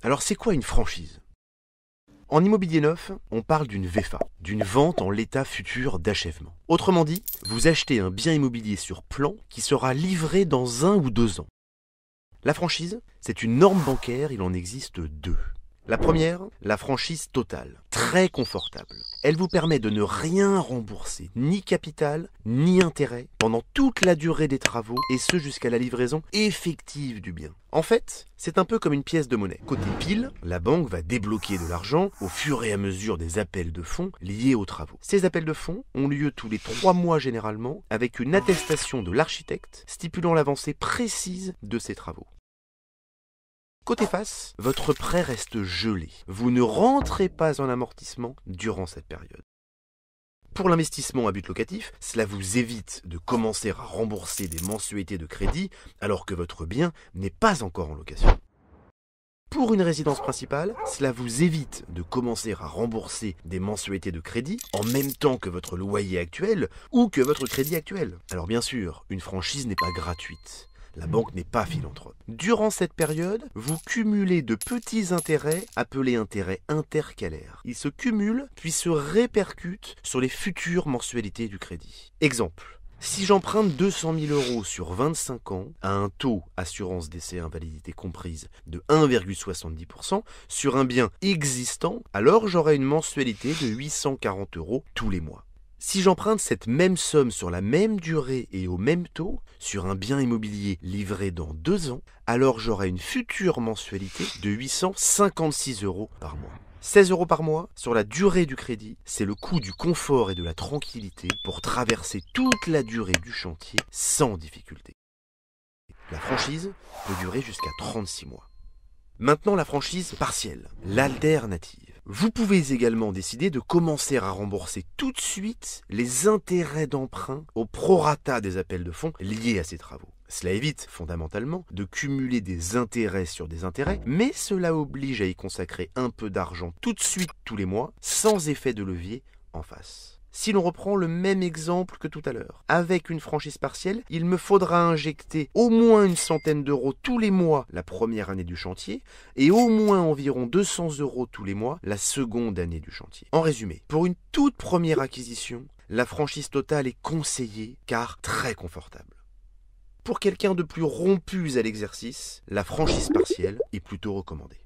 Alors c'est quoi une franchise? En immobilier neuf, on parle d'une VFA, d'une vente en l'état futur d'achèvement. Autrement dit, vous achetez un bien immobilier sur plan qui sera livré dans 1 ou 2 ans. La franchise, c'est une norme bancaire, il en existe 2. La première, la franchise totale, très confortable. Elle vous permet de ne rien rembourser, ni capital, ni intérêt, pendant toute la durée des travaux, et ce jusqu'à la livraison effective du bien. En fait, c'est un peu comme une pièce de monnaie. Côté pile, la banque va débloquer de l'argent au fur et à mesure des appels de fonds liés aux travaux. Ces appels de fonds ont lieu tous les 3 mois généralement, avec une attestation de l'architecte stipulant l'avancée précise de ces travaux. Côté face, votre prêt reste gelé. Vous ne rentrez pas en amortissement durant cette période. Pour l'investissement à but locatif, cela vous évite de commencer à rembourser des mensualités de crédit alors que votre bien n'est pas encore en location. Pour une résidence principale, cela vous évite de commencer à rembourser des mensualités de crédit en même temps que votre loyer actuel ou que votre crédit actuel. Alors bien sûr, une franchise n'est pas gratuite. La banque n'est pas philanthrope. Durant cette période, vous cumulez de petits intérêts appelés intérêts intercalaires. Ils se cumulent puis se répercutent sur les futures mensualités du crédit. Exemple, si j'emprunte 200 000 € sur 25 ans à un taux assurance décès invalidité comprise de 1,70% sur un bien existant, alors j'aurai une mensualité de 840 € tous les mois. Si j'emprunte cette même somme sur la même durée et au même taux, sur un bien immobilier livré dans 2 ans, alors j'aurai une future mensualité de 856 € par mois. 16 € par mois sur la durée du crédit, c'est le coût du confort et de la tranquillité pour traverser toute la durée du chantier sans difficulté. La franchise peut durer jusqu'à 36 mois. Maintenant la franchise partielle, l'alternative. Vous pouvez également décider de commencer à rembourser tout de suite les intérêts d'emprunt au prorata des appels de fonds liés à ces travaux. Cela évite fondamentalement de cumuler des intérêts sur des intérêts, mais cela oblige à y consacrer un peu d'argent tout de suite tous les mois, sans effet de levier en face. Si l'on reprend le même exemple que tout à l'heure, avec une franchise partielle, il me faudra injecter au moins une centaine d'euros tous les mois la première année du chantier et au moins environ 200 € tous les mois la seconde année du chantier. En résumé, pour une toute première acquisition, la franchise totale est conseillée car très confortable. Pour quelqu'un de plus rompu à l'exercice, la franchise partielle est plutôt recommandée.